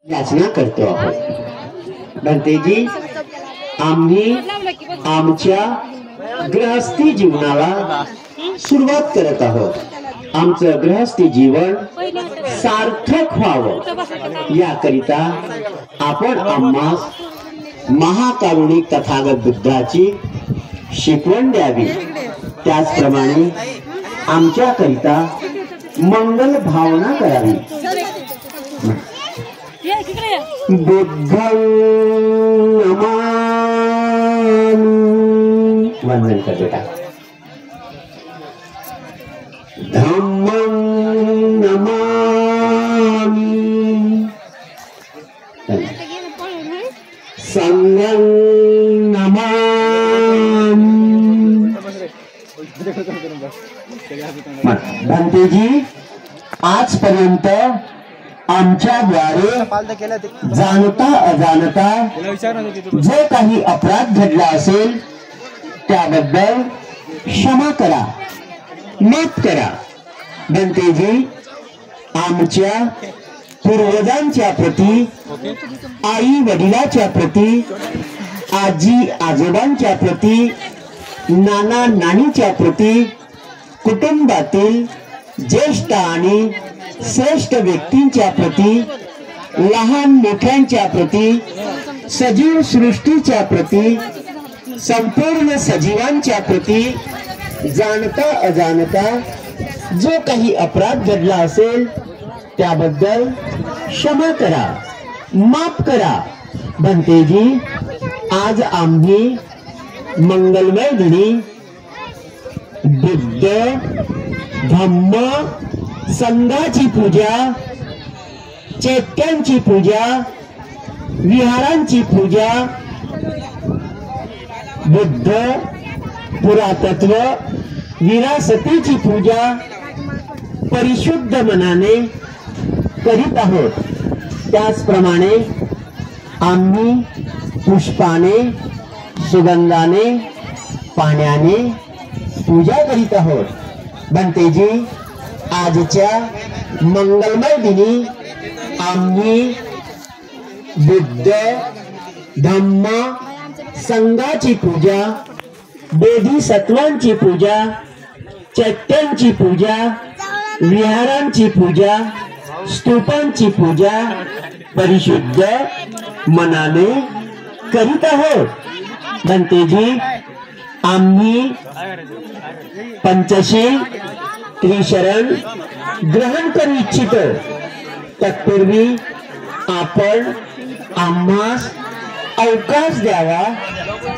याचना करतो आहोत। भंतेजी, आम्ही आमच्या गृहस्थी जीवनाला सुरुवात करत आहोत। आमचं गृहस्थी जीवन सार्थक व्हावं याकरिता आपण आम्हास महाकारुणिक तथागत बुद्धाची शिकवण द्यावी। त्याचप्रमाणे आमच्याकरिता मंगल भावना करावी। बुद्धं नमामि, वंदन कर बेटा। धम्मं नमामि, संघं नमामि। भंतेजी, आजपर्यंत आमच्याद्वारे जाणता अजाणता जे काही अपराध घडला असेल त्याबद्दल क्षमा करा, माफ करा। भंतेजी, आमच्या पूर्वजांच्या प्रती, आई वडिलाच्या प्रती, आजी आजोबांच्या प्रती, नाना नानीच्या प्रती, कुटुंबातील ज्येष्ठ आणि श्रेष्ठ व्यक्तींच्या प्रती, लहान मोठ्यांच्या प्रती, सजीव सृष्टीच्या प्रती, संपूर्ण सजीवांच्या प्रती जाणता अजाणता जो काही अपराध घडला असेल त्याबद्दल क्षमा करा, माफ करा। भंतेजी, आज आम्ही मंगलमय दिनी बुद्ध धम्म संघाची पूजा, चैत्यांची पूजा, विहारांची पूजा, बुद्ध पुरातत्व विरासतीची पूजा परिशुद्ध मनाने करीत आहोत। त्याचप्रमाणे आम्ही पुष्पाने, सुगंधाने, पाण्याने पूजा करीत आहोत। भंतेजी, आजच्या मंगलमय दिनी आम्ही बुद्ध धम्म संघाची पूजा, बोधिसत्वांची पूजा, चैत्यांची पूजा, विहारांची पूजा, स्तूपांची पूजा परिशुद्ध मनाने करीत आहोत। भंतेजी, आम्ही पंचशील त्रिशरण ग्रहण करू इच्छितो। तत्पूर्वी आपण आम्हास अवकाश द्यावा,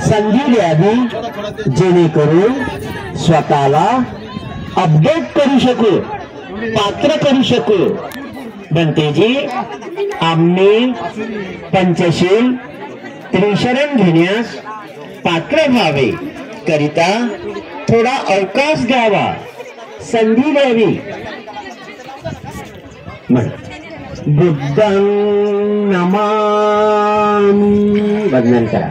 संधी द्यावी, जेणेकरून स्वतःला अपडेट करू शकू, पात्र करू शकू। भंतेजी, आम्ही पंचशील त्रिशरण घेण्यास पात्र व्हावे करिता थोडा अवकाश द्यावा, संधी द्यावी। बुद्धं नमामि, वंदन करा।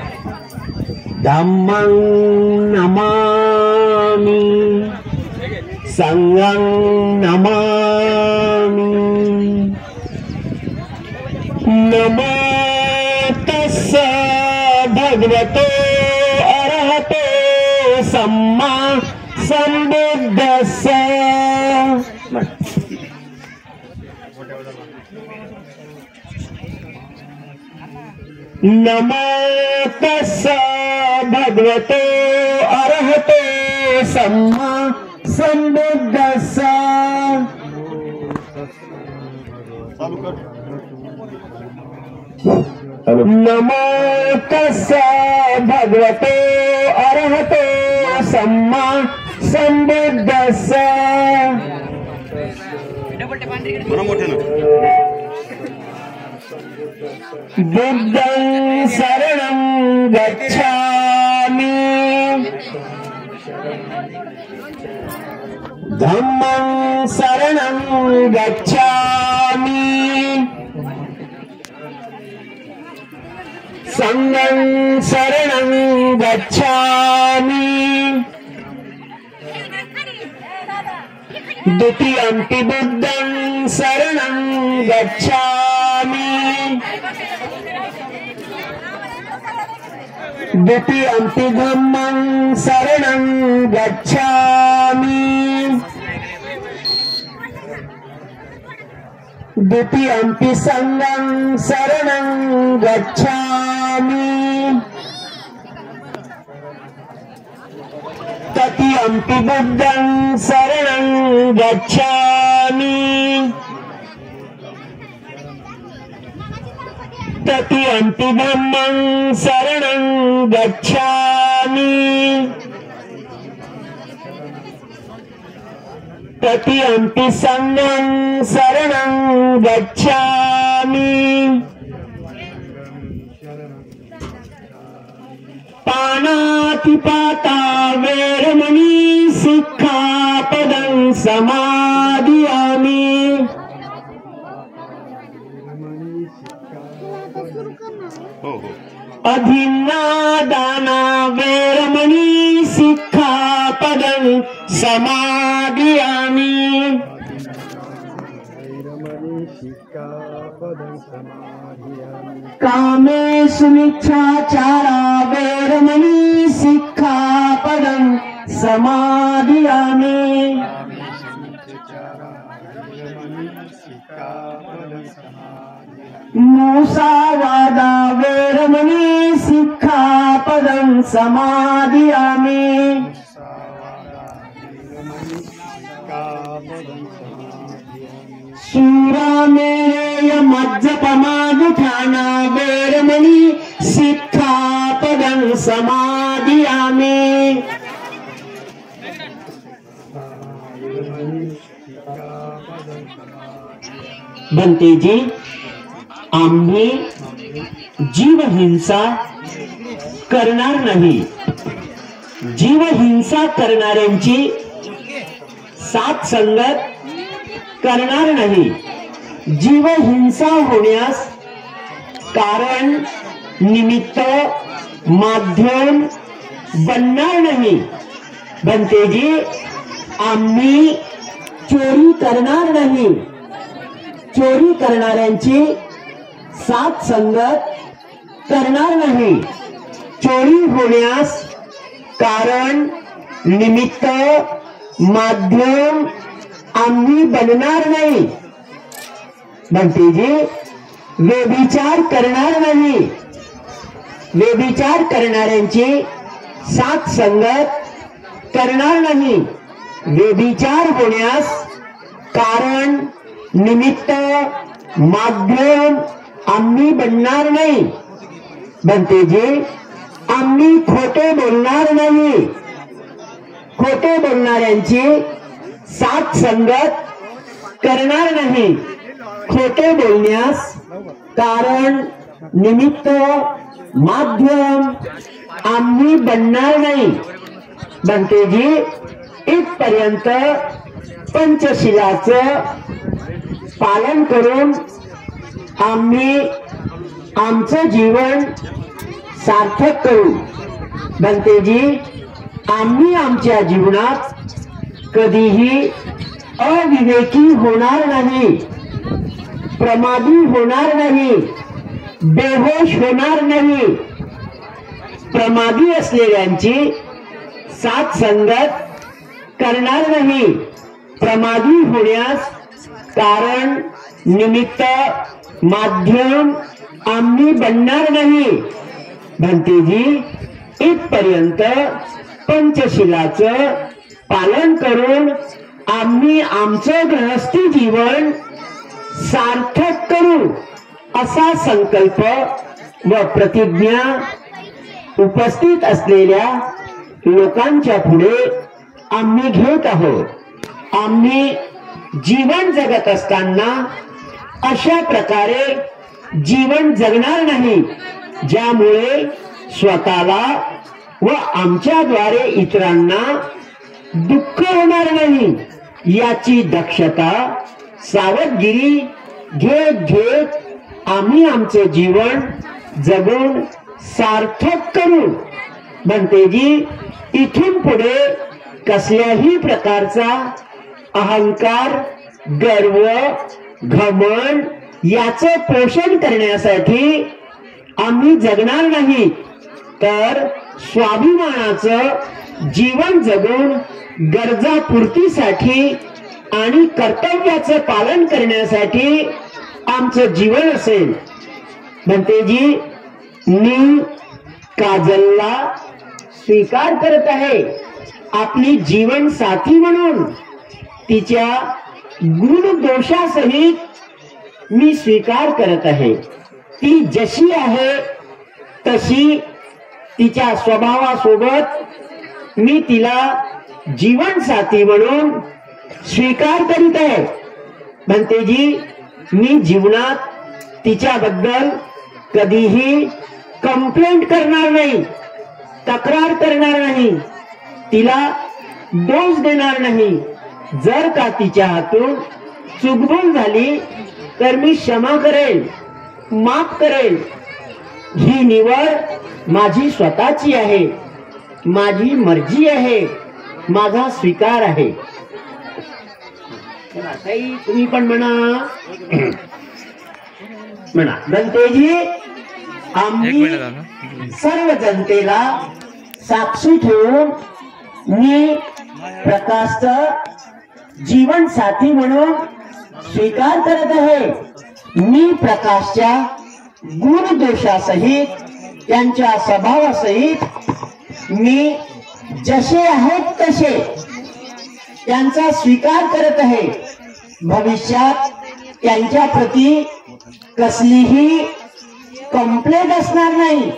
धम्मं नमामि, संघं नमामि। नमो तस्स भगवतो अरहतो सम्मा संबुद्धस्स। नमो तस्स भगवतो अरहतो सम्मा संबुद्धस्स। नमो तस्स भगवतो अरहतो सम्मा संबुद्धस्स। बुद्धं शरणं गच्छामि, धम्मं शरणं गच्छामि, संघं शरणं गच्छामि, द्वितीयंपि बुद्धं शरणं गच्छामि। द्वितीयंपि धम्मं शरणं गच्छामि द्वितीयंपि संघं शरणं गच्छामि तृतीयंपि बुद्धं शरणं गच्छामि तृतीयंपि धम्मं शरणं गच्छामि तृतीयंपि संघं शरणं गच्छामि पानातिपाता वैरमणि सिक्खापदं समादियामि अधिन्नादाना वैरमणि सिक्खापदं समादियामि कामेषु मिथ्याचारा वैरमणि सिक्खापदं समादियामि मूसावादा वैरमणि सिक्खापदं समादियामि शूरामेरय मज्जपमादुठाना वैरमणि सिक्खापदं समादियामि बनते जी आम्ही जीवहिंसा करणार नाही जीवहिंसा करणाऱ्यांची साथ संगत करणार नाही जीवहिंसा होण्यास कारण निमित्त माध्यम बनणार नाही बनतेजी आम्ही चोरी करणार नाही चोरी करणाऱ्यांची साथ संगत करणार नाही चोरी होण्यास कारण निमित्त माध्यम आम्ही बनणार नाही बनतेजी व्यभिचार करणार नाही व्यभिचार करणाऱ्यांची साथ संगत करणार नाही व्यभिचार होण्यास कारण निमित्त माध्यम आम्ही बनणार नाही बनतेजी आम्ही खोटे बोलणार नाही खोटे बोलणाऱ्यांची साथ संगत करणार नाही खोटे बोलण्यास कारण निमित्त माध्यम आम्ही बनणार नाही बनतेजी इथपर्यंत पंचशिलाचं पालन करून आम्ही आमचं जीवन सार्थक करू बनतेजी आम्ही आमच्या जीवनात कधीही अविवेकी होणार नाही प्रमादी होणार नाही बेहोश होणार नाही प्रमादी असलेल्यांची साथ संगत करणार नाही प्रमादी होण्यास कारण निमित्त माध्यम आम्ही बनणार नाही बनतेजी इथपर्यंत पंचशिलाचं पालन करून आम्ही आमचं गृहस्थी जीवन सार्थक करू असा संकल्प व प्रतिज्ञा उपस्थित असलेल्या लोकांच्या पुढे आम्ही घेत आहोत आम्ही जीवन जगत असताना अशा प्रकारे जीवन जगणार नाही ज्यामुळे स्वतःला व आमच्याद्वारे इतरांना दुःख होणार नाही याची दक्षता सावधगिरी घेत घेत आम्ही आमचे जीवन जगून सार्थक करू बनतेजी इथून पुढे कसल्याही प्रकारचा अहंकार गर्व घमंड याचं पोषण करण्यासाठी आम्ही जगणार नाही, तर स्वाभिमानाचं जीवन जगून गरजा पूर्तीसाठी आणि कर्तव्याचं पालन करण्यासाठी आमचं जीवन असेल. भंतेजी, मी काजलला स्वीकार करत आहे आपली जीवन साथी म्हणून. तिच्या गुण दोषासहित मी स्वीकार करत आहे. ती जशी आहे तशी तिच्या स्वभावासोबत मी तिला जीवन साथी म्हणून स्वीकार करीत आहे. भंतेजी, मी जीवनात तिच्याबद्दल कधीही कंप्लेंट करणार नाही, तक्रार करणार नाही, तिला दोष देणार नाही. जर का तिच्या हातून चुकभूल झाली तर मी क्षमा करेल, माफ करेल. ही निवड माझी स्वतःची आहे, माझी मर्जी आहे, माझा स्वीकार आहे. ताई, तुम्ही पण म्हणा. म्हणा. भंतेजी, आम्ही सर्व जनतेला साक्षी ठेवून मी प्रकाशचं जीवन साथी म्हणून स्वीकार करत आहे. मी प्रकाशच्या गुण दोषासहित, त्यांच्या स्वभावासहित मी जसे आहेत तसे त्यांचा स्वीकार करत आहे. भविष्यात त्यांच्या प्रती कसलीही कंप्लेंट असणार नाही,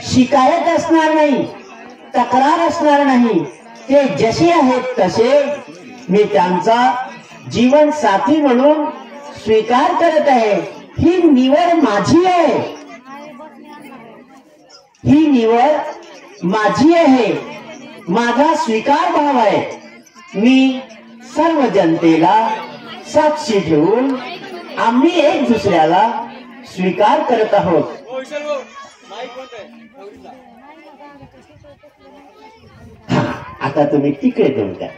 शिकायत असणार नाही, तक्रार असणार नाही. ते जसे आहेत तसे मी त्यांचा जीवन साथी म्हणून स्वीकार करत आहे. ही निवड माझी आहे, ही निवड माझी आहे, माझा स्वीकार भाव आहे. मी सर्व जनतेला साक्षी ठेवून आम्ही एक दुसऱ्याला स्वीकार करत आहोत. आता तुम्ही तिकडे देऊन द्या.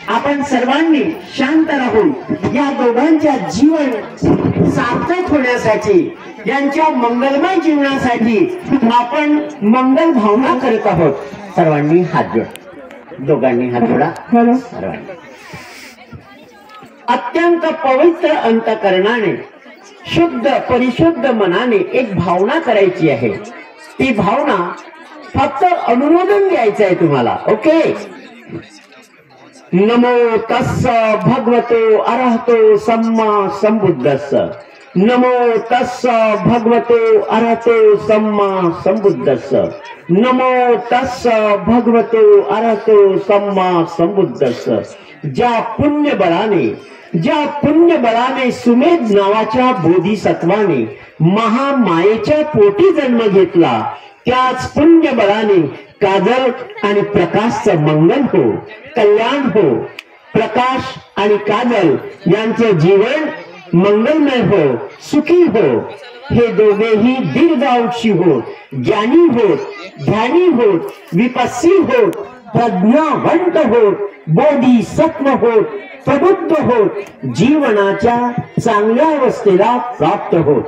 आपण सर्वांनी शांत राहून या दोघांच्या जीवन सार्थक होण्यासाठी, यांच्या मंगलमय जीवनासाठी आपण मंगल भावना करत आहोत. सर्वांनी हात जोडा, दोघांनी हात जोडा. सर्वांनी अत्यंत पवित्र अंतःकरणाने, शुद्ध परिशुद्ध मनाने एक भावना करायची आहे. ती भावना फक्त अनुमोदन द्यायचं आहे तुम्हाला. ओके. नमो तस्स भगवतो अरहतो सम्मा संबुद्धस्स. नमो तस्स भगवतो अरहतो सम्मा संबुद्धस्स. नमो तस्स भगवतो अरहतो सम्मा संबुद्धस्स. ज्या पुण्य बळाने सुमेध नावाच्या बोधिसत्वाने महामायेच्या पोटी जन्म घेतला, त्याच पुण्य बळाने काजल आणि प्रकाशचं मंगल हो, कल्याण हो. प्रकाश आणि काजल यांचं जीवन मंगलमय हो, सुखी हो. हे दोघेही दीर्घायुषी होत, ज्ञानी होत, ध्यानी होत, विपस्सी होत, प्रज्ञावंत होत, बोधिसत्व होत, प्रबुद्ध होत, जीवनाच्या चांगल्या अवस्थेला प्राप्त होत.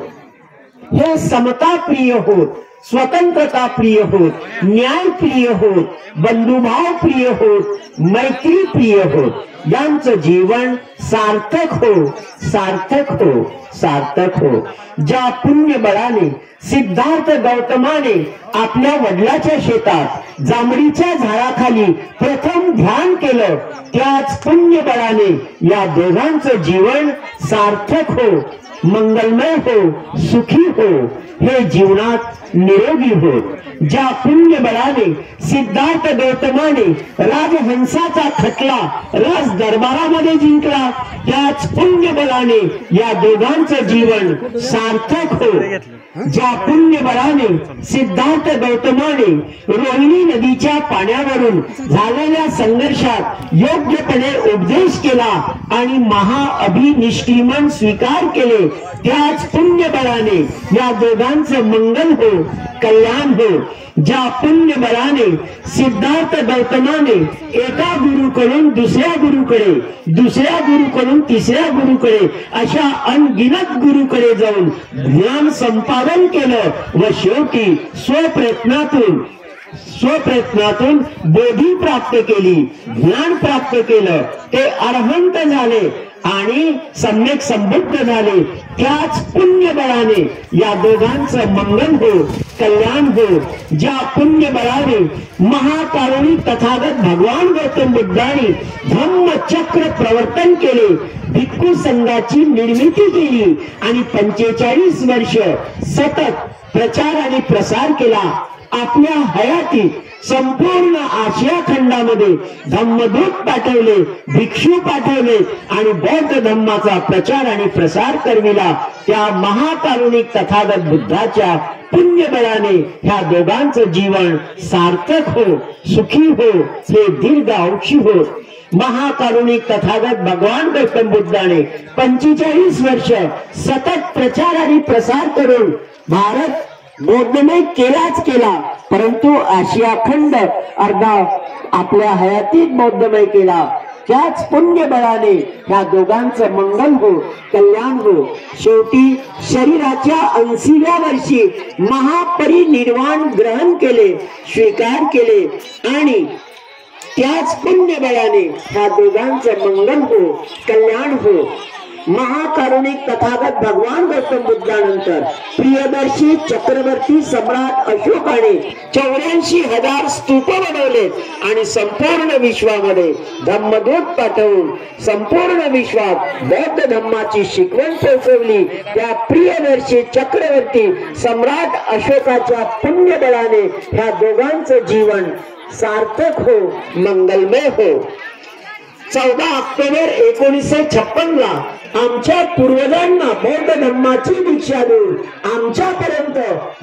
हे समता प्रिय होत, स्वतंत्रता प्रिय होत, न्याय प्रिय होत, बंधुभाव प्रिय होत, मैत्री प्रिय होत. यांचं जीवन सार्थक हो, सार्थक हो, सार्थक हो. ज्या पुण्य बळाने सिद्धार्थ गौतमाने आपल्या वडिलाच्या शेतात जांभळीच्या झाडाखाली प्रथम ध्यान केलं, त्याच पुण्य बळाने या दोघांचं जीवन सार्थक हो, मंगलमय हो, सुखी हो. हे जीवनात निरोगी होत. ज्या पुण्य बळाने सिद्धार्थ गौतमाने राजहंसाचा खटला राज दरबारामध्ये जिंकला, त्याच पुण्य बळाने या दोघांचं जीवन सार्थक हो. ज्या पुण्य बळाने सिद्धार्थ गौतमाने रोहिणी नदीच्या पाण्यावरून झालेल्या संघर्षात योग्यपणे उपदेश केला आणि महाअभिनिष्क्रिमन स्वीकार केले, त्याच पुण्य बळाने या दोघांचं मंगल हो, कल्याण हो. ज्या पुण्य बळाने सिद्धार्थ गौतमाने एका गुरुकडून दुसऱ्या गुरुकडे, दुसऱ्या गुरुकडून तिसऱ्या गुरुकडे अशा अनगिनत गुरुकडे जाऊन ज्ञान संपादन केलं व शेवटी स्वप्रयत्नातून बोधी प्राप्त केली, ज्ञान प्राप्त केलं, ते अरहंत झाले आणि सम्यक संबुद्ध झाले. त्याच पुण्य बळाने या दोघांचं मंगल हो, कल्याण हो. ज्या पुण्य बळाने महाकारुणिक तथागत भगवान गौतम बुद्धांनी धम्मचक्र प्रवर्तन केले, भिक्खू संघाची निर्मिती केली आणि 45 वर्ष सतत प्रचार आणि प्रसार केला. आपल्या हयातीत संपूर्ण आशिया खंडामध्ये धम्मदूत पाठवले, भिक्षू पाठवले आणि बौद्ध धम्माचा प्रचार आणि प्रसार करविला. त्या महाकारुणिक तथागत बुद्धाच्या पुण्य बळाने ह्या दोघांचं जीवन सार्थक हो, सुखी हो, हे दीर्घ आयुष्य हो. महाकारुणिक तथागत भगवान गौतम बुद्धाने 45 वर्ष सतत प्रचार आणि प्रसार करून भारत बौद्धमय केलाच केला, परंतु आशिया खंड अर्धा आपल्या हयातीत बौद्धमय केला. त्याच पुण्य बळाने ह्या दोघांचं मंगल हो, कल्याण हो. शेवटी शरीराच्या 80व्या वर्षी महापरिनिर्वाण ग्रहण केले, स्वीकार केले आणि त्याच पुण्य बळाने ह्या दोघांचं मंगल हो, कल्याण हो. महाकारुणिक तथागत भगवान गौतम बुद्धानंतर प्रियदर्शी चक्रवर्ती सम्राट अशोकाने 84,000 स्तूप बनवलेत आणि संपूर्ण विश्वामध्ये धम्मदूत पाठवून संपूर्ण विश्वात बौद्ध धम्माची शिकवण पोहोचवली. त्या प्रियदर्शी चक्रवर्ती सम्राट अशोकाच्या पुण्य बळाने ह्या दोघांचं जीवन सार्थक हो, मंगलमय हो. 14 ऑक्टोबर 1956 ला आमच्या पूर्वजांना बौद्ध धम्माची दीक्षा देऊन आमच्यापर्यंत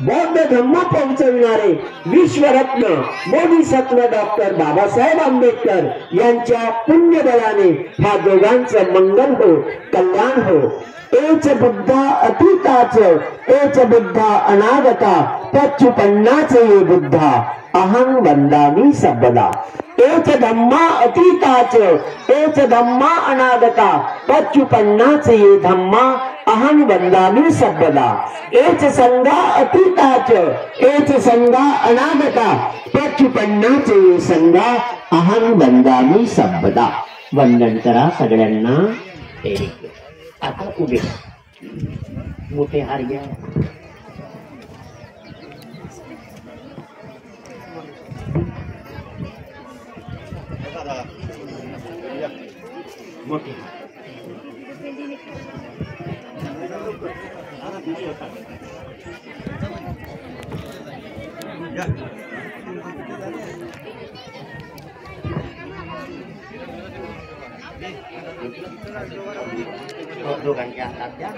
बौद्ध धम्म पोहोचविणारे विश्वरत्न बोधिसत्व डॉक्टर बाबासाहेब आंबेडकर यांच्या पुण्य बळाने ह्या दोघांचं मंगल हो, कल्याण हो. एच बुद्धा अतीताच, एच बुद्धा अनागता, पच्चुपन्नाच ये बुद्धा अहं वंदामि सबदा. एच धम्मा अतीताच, एच धम्मा अनागता, पच्चुपन्नाच ये धम्मा अहं वंदामि सबदा. एच संगा अतीताच, एच संगा अनागता, पच्चुपन्नाच ये संगा अहं वंदामि सबदा. वंदन करा सगळ्यांना. आता उभे मोठे हार घ्या. मोठे दोघांच्या हातात द्या.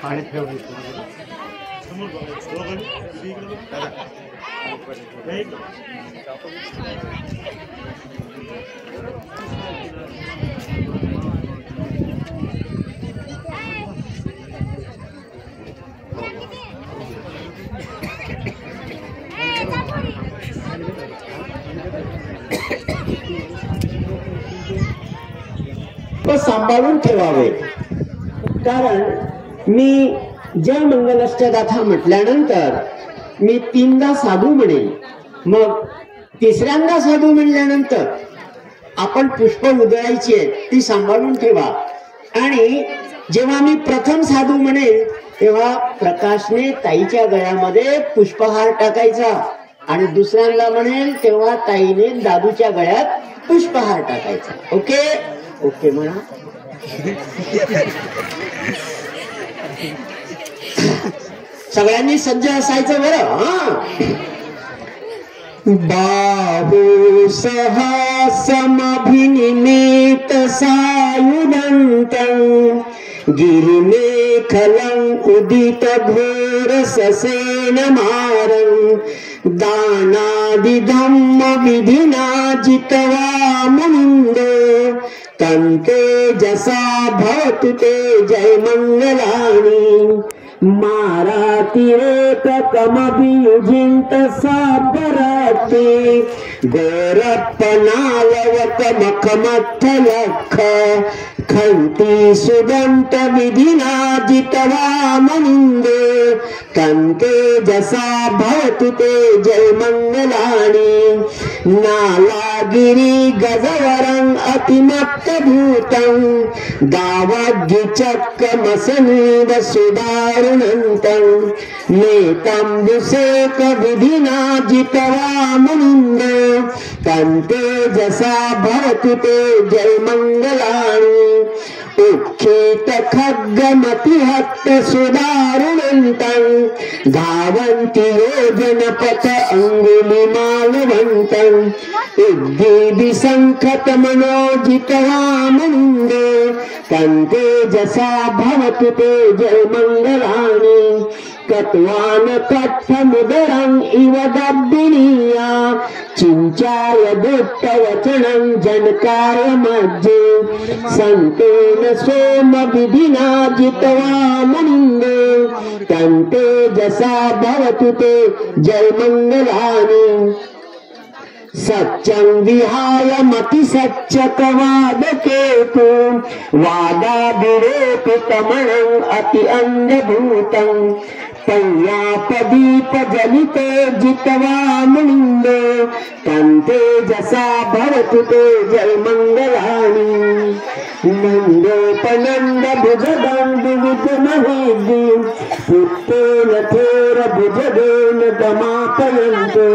पाणी ठेवलं सांभाळून ठेवावे. कारण मी जय मंगलाष्टगाथा म्हटल्यानंतर मी 3दा साधू म्हणेन, मग 3ऱ्यांदा साधू म्हणल्यानंतर आपण पुष्प उधळायची आहेत ती सांभाळून ठेवा. आणि जेव्हा मी प्रथम साधू म्हणेन तेव्हा प्रकाशने ताईच्या गळ्यामध्ये पुष्पहार टाकायचा आणि दुसऱ्यांदा म्हणेल तेव्हा ताईने दादूच्या गळ्यात पुष्पहार टाकायचा. ओके ओके म्हणा. सगळ्यांनी सज्ज असायचं बरं. बाहू सहसमभिनिमित सायुधन्तं गिरिमेखलं उदित घोर ससेन मारं दानादिधम्म विधिना जित्वा मुनिन्दो तन्तेजसा भवतु ते जय मंगलानि मारातिरेकमभियुजिन्त साबरते गोरप्पनालवकमखमत्थलक्ष खन्ति सुदन्त विधिना जित्वा मुनिन्दो तन्तेजसा भवतु ते जय मंगलानि नालागिरि गजवरं अतिमत्तभूतं दावद्विचक्रमसनीव सुदारुणन्तं नेतम्बुसेक विधिना जित्वा मुनिन्दो तन्तेजसा भवतु ते जय मंगलानि उक्षेत खड्गमतिहत्त सुदारुणन्तं धावन्ति योजनपथ अङ्गुलिमालवन्तं उद्दीपिसङ्खतमनोजित्वा मुनिन्दो तन्तेजसा भवतु ते जय मंगलानि कत्वान कट्ठमुदरं इव दब्बिनीया चिञ्चाय दुष्टवचनं जनकाय मध्ये सन्तेन सोम विधिना जित्वा मुनिन्दो तन्तेजसा भवतु ते जय मंगलानि सत्यं विहाय मति सच्चकवादकेतु वादाभिरेपितमणं अति अंधभूतं पय्यापदीपजलिते जित्वा मुनिन्दो तन्तेजसा भवतु ते जय मंगलानि नन्दोपनन्द भुजदण्डविजमहेद्दि पुत्रेण थेर भुजदेन दमापयन्तो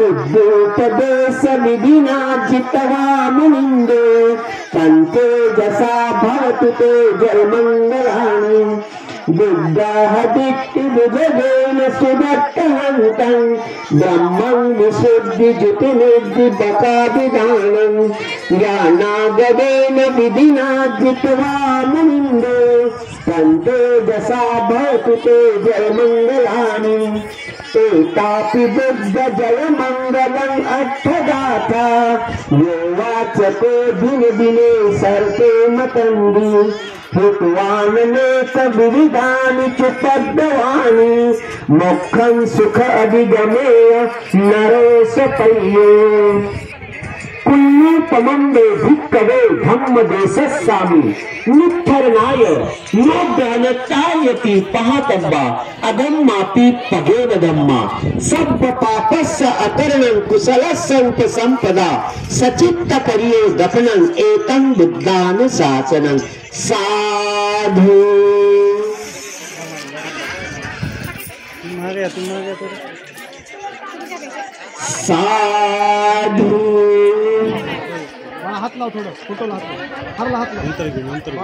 उद्योपदेश विधिना जित्वा मुनिन्दो तन्तेजसा भवतु ते जय मंगलानि बुद्धाहदित्तिभुजदेन सुदत्तहन्तं ब्रह्मं विशुद्धिजुतिनिर्दिबकाभिधानं ज्ञानागदेन विधिना जित्वा मुनिन्दो तन्तेजसा भवतु ते जय मंगलानि एतापि बुद्ध जय मंगलं अर्थगाथा यो वाचको दिने दिने सर्ते मतन्दी हुत्वाननेक विविधानि च पद्मवानि मोक्षं सुख अधिगमेय नरेश पय्ये पुण्यपमंदे भिक्कवे धम्मदेशस्सामी नित्थरनाय योग्यानतायति पहातब्बा अधम्मापि पगेन धम्मा सब्ब पापस्य अकरणं कुशलस्संप संपदा सचित्त परिये दफनं एतं बुद्धान शासनं साधु साधु हात लाव थोडं फोटोला हात लाव हरला हात लाव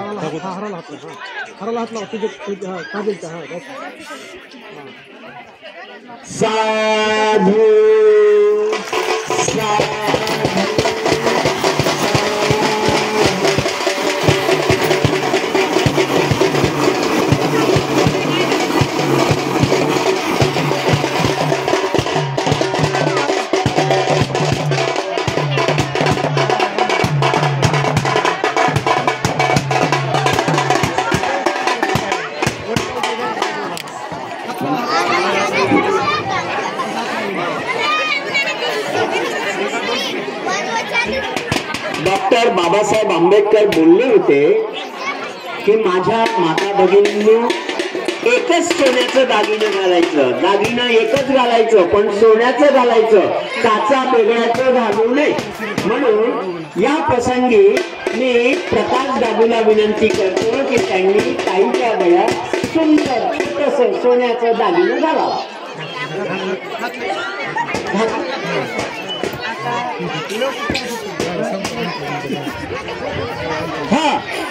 हरला हात लाव तुझे काजलच्या साधु डॉक्टर बाबासाहेब आंबेडकर बोलले होते की माझ्या माता भगिनींनी एकच सोन्याचं दागिनं घालायचं, दागिनं एकच घालायचं, पण सोन्याचं घालायचं, काचा वेगळ्याचं घालू नये. म्हणून या प्रसंगी मी प्रकाश दादूला विनंती करतो की त्यांनी ताईच्या गळ्यात सुंदर छोटंसं सोन्याचं दागिनं घालावं.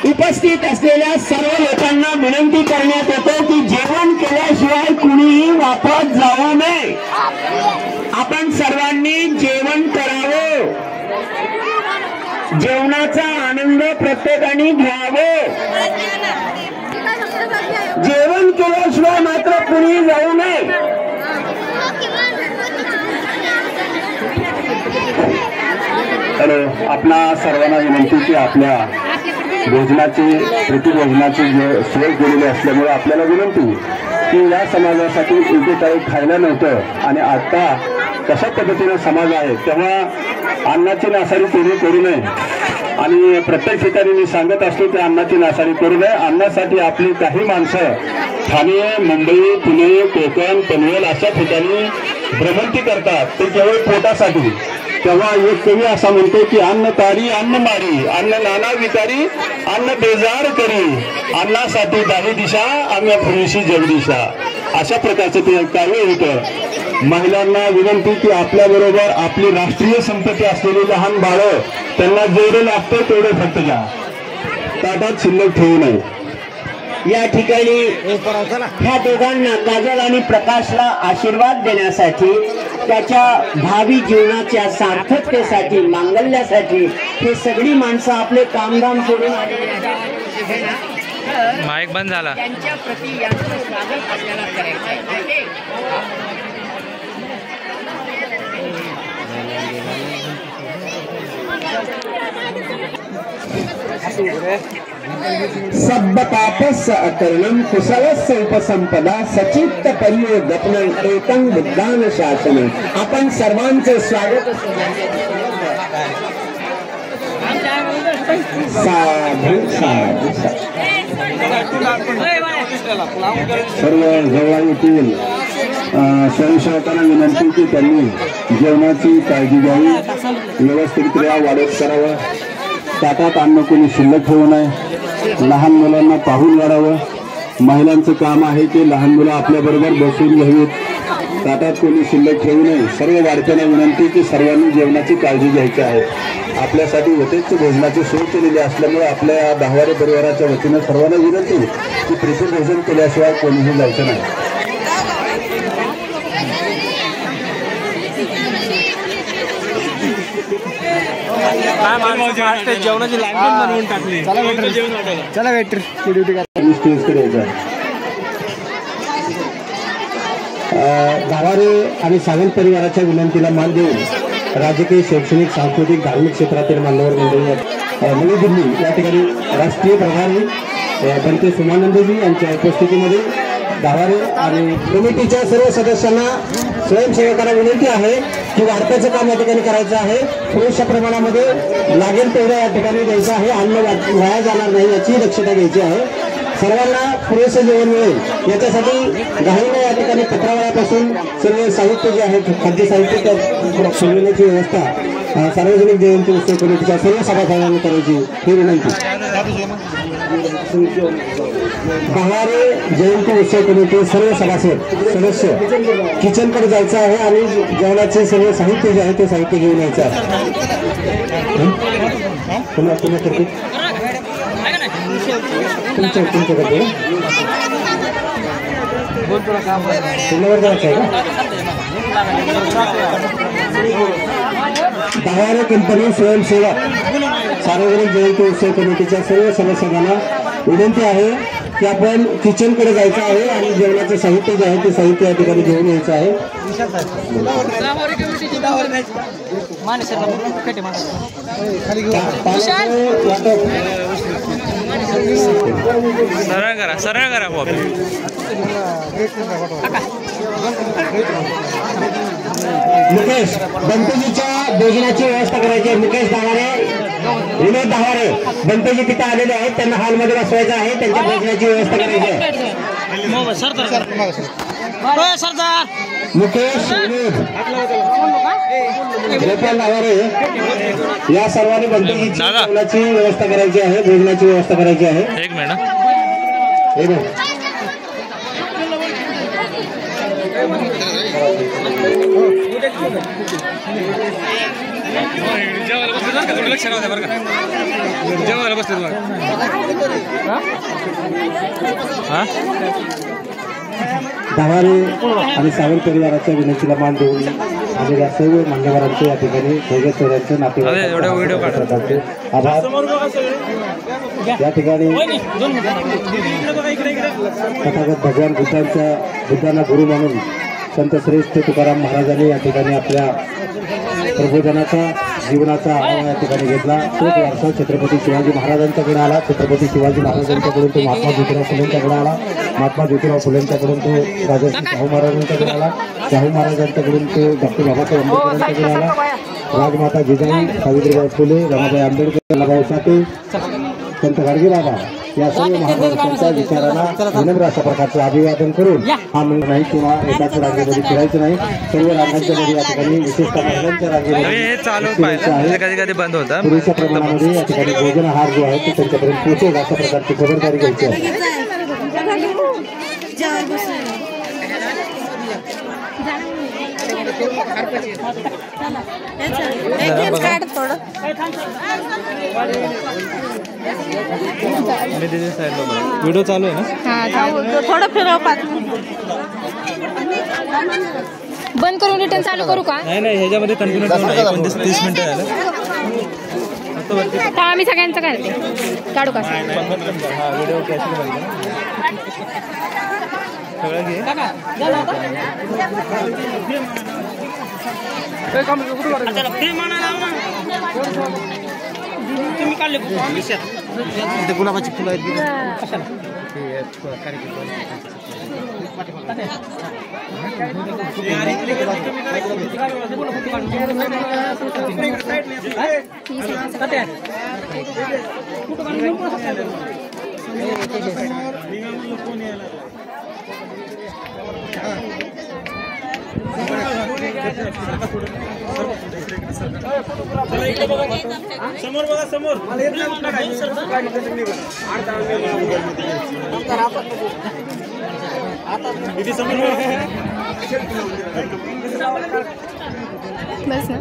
उपस्थित असलेल्या सर्व लोकांना विनंती करण्यात येते की जेवण केल्याशिवाय कुणीही वापस जाऊ नये. आपण सर्वांनी जेवण करावं, जेवणाचा आनंद प्रत्येकाने घ्यावा. जेवण केल्याशिवाय मात्र कुणी जाऊ नये. हॅलो, आपणा सर्वांना विनंती की आपल्या भोजनाची प्रतिभोजनाची सोय केलेली असल्यामुळे आपल्याला विनंती की या समाजासाठी इथे काही खायला नव्हतं आणि आता कशा पद्धतीने समाज आहे तेव्हा अन्नाची नासाडी कोणी करू नये. आणि प्रत्येक ठिकाणी मी सांगत असतो की अन्नाची नासाडी करू नये. अन्नासाठी आपली काही माणसं ठाणे, मुंबई, पुणे, कोकण, पनवेल अशा ठिकाणी भ्रमंती करतात, ते केवळ पोटासाठी. तेव्हा एक कवी असा म्हणतो की अन्न तारी अन्न मारी, अन्न नाना विकारी, अन्न बेजार करी, अन्नासाठी दाही दिशा, अन्न फुरीशी जगदिशा. अशा प्रकारचं ते काव्य होतं. महिलांना विनंती की आपल्या बरोबर आपली राष्ट्रीय संपत्ती असलेली लहान बाळं त्यांना जेवढे लागतं तेवढे फक्त घ्या, ताटात शिल्लक ठेवू नये. या ठिकाणी ह्या दोघांना काजल आणि प्रकाशला आशीर्वाद देण्यासाठी, त्याच्या भावी जीवनाच्या सार्थकतेसाठी, मांगल्यासाठी हे सगळी माणसं आपले कामधाम सोडून आलेली आहेत. माईक बंद झाला. त्यांच्या प्रति यांचं स्वागत आपल्याला करायचं आहे. सब्बतापस अकर्णम कुशलस्य उपसंपदा सचित्त परियोगपनं एकं बुद्धान शासन. आपण सर्वांचे स्वागत साधू साधू. सर्व जवळीतील स्वयंसेवकांना विनंती की त्यांनी जेवणाची काळजी घ्यावी, व्यवस्थितरित्या वाढत करावं, ताटात अन्न कोणी शिल्लक ठेवू नये, लहान मुलांना पाहून वाढावं. महिलांचं काम आहे की लहान मुलं आपल्याबरोबर बसून घ्यावीत, ताटात कोणी शिल्लक ठेवू नये. सर्व वाढत्यांना विनंती की सर्वांनी जेवणाची काळजी घ्यायची आहे. आपल्यासाठी यथेच्छ भोजनाची सोय केलेली असल्यामुळे आपल्या दहावारे परिवाराच्या वतीनं सर्वांना विनंती की प्रेषण भोजन केल्याशिवाय कोणीही जायचं नाही. जेवणाची लाईन बनवून टाकली. चला वेटर ड्युटी करा. गावारे आणि सावंत परिवाराच्या विनंतीला मान देऊन राजकीय, शैक्षणिक, सांस्कृतिक, धार्मिक क्षेत्रातील मान्यवर मंडळी नवी दिल्ली या ठिकाणी राष्ट्रीय प्रभारी बनते सोमानंदजी यांच्या उपस्थितीमध्ये गावारे आणि कमिटीच्या सर्व सदस्यांना, स्वयंसेवकांना विनंती आहे की वाढत्याचं काम या ठिकाणी करायचं आहे. पुरेशा प्रमाणामध्ये लागेल तेवढं या ठिकाणी द्यायचं आहे. अन्न वाया जाणार नाही याची दक्षता घ्यायची आहे. सर्वांना पुरेसं जेवण मिळेल याच्यासाठी घाईने या ठिकाणी पत्रावळ्यापासून सर्व साहित्य जे आहे, खाद्य साहित्य त्या सोडवण्याची व्यवस्था सार्वजनिक जयंती उत्सव कमिटीच्या सर्व सभासदांनी करायची ही विनंती. गावारे जयंती उत्सव कमिटी सर्व सभासद सदस्य किचनकडे जायचं आहे आणि जेवणाचे सर्व साहित्य जे आहे ते साहित्य घेऊन यायचं आहे. तुमच्याकडे पुण्यावर जायचं आहे का? गावारे कंपनी स्वयंसेवक सार्वजनिक जयंती उत्सव कमिटीच्या सर्व सदस्यांना विनंती आहे की आपण किचनकडे जायचं आहे आणि जेवणाचं साहित्य जे आहे ते साहित्य या ठिकाणी घेऊन यायचं आहे. सरळ करा मुकेश बंतेजीच्या भोजनाची व्यवस्था करायची आहे. मुकेश दहावारे, विनोद दहावारे बंतेजी तिथे आलेले आहेत, त्यांना हॉलमध्ये बसवायचं आहे, त्यांच्या भोजनाची व्यवस्था करायची आहे. मुकेश, विनोद, गोपाल दहावारे या सर्वांनी बंतेजीची जेवणाची व्यवस्था करायची आहे, भोजनाची व्यवस्था करायची आहे. एक मिनिट. दहावारे आणि सावंत परिवाराच्या विनंतीला मान देऊन आलेल्या सर्व मान्यवरांचे या ठिकाणी भोगेश्वरांचे नातेवाईकांचे आभार. या ठिकाणी तथागत भगवान बुद्धांना गुरु मानून संत श्रेष्ठ तुकाराम महाराजांनी या ठिकाणी आपल्या प्रबोधनाचा जीवनाचा आढावा या ठिकाणी घेतला. तोच वारसा छत्रपती शिवाजी महाराजांच्याकडे आला. छत्रपती शिवाजी महाराजांच्याकडून तो महात्मा ज्योतिराव फुलेंच्याकडे आला. महात्मा ज्योतिराव फुलेंच्याकडून तो राजर्षी शाहू महाराजांच्याकडे आला. शाहू महाराजांच्याकडून तो डॉक्टर बाबासाहेब आंबेडकरांच्याकडे आला. राजमाता जिजाऊ, सावित्रीबाई फुले, रमाबाई आंबेडकर, लहाभाऊ साठे, संत गाडगे बाबा या सर्व महापुरुषांच्या विचारांना विनम्र अशा प्रकारचं अभिवादन करून हा मंगळ नाही किंवा एकाच रांगेमध्ये फिरायचं नाही. सर्व रांगांच्या मध्ये या ठिकाणी विशेषतः महिलांच्या रांगेमध्ये कधी बंद होता पुरेशा प्रमाणामध्ये या ठिकाणी भोजनाहार जो आहे तो त्यांच्यापर्यंत पोहोचेल अशा प्रकारची खबरदारी घ्यायची आहे. व्हिडिओ चालू आहे ना. थोडं फिरव बंद करून रिटर्न चालू करू का? नाही ह्याच्यामध्ये कंटिन्यू 29-30 मिनिटं झालं. आम्ही सगळ्यांचं करते काढू का व्हिडिओ कॅन्सल सगळं घे. तुम्ही काढले गुलाबाची फुलं आहेत. समोर बघा समोर बस ना.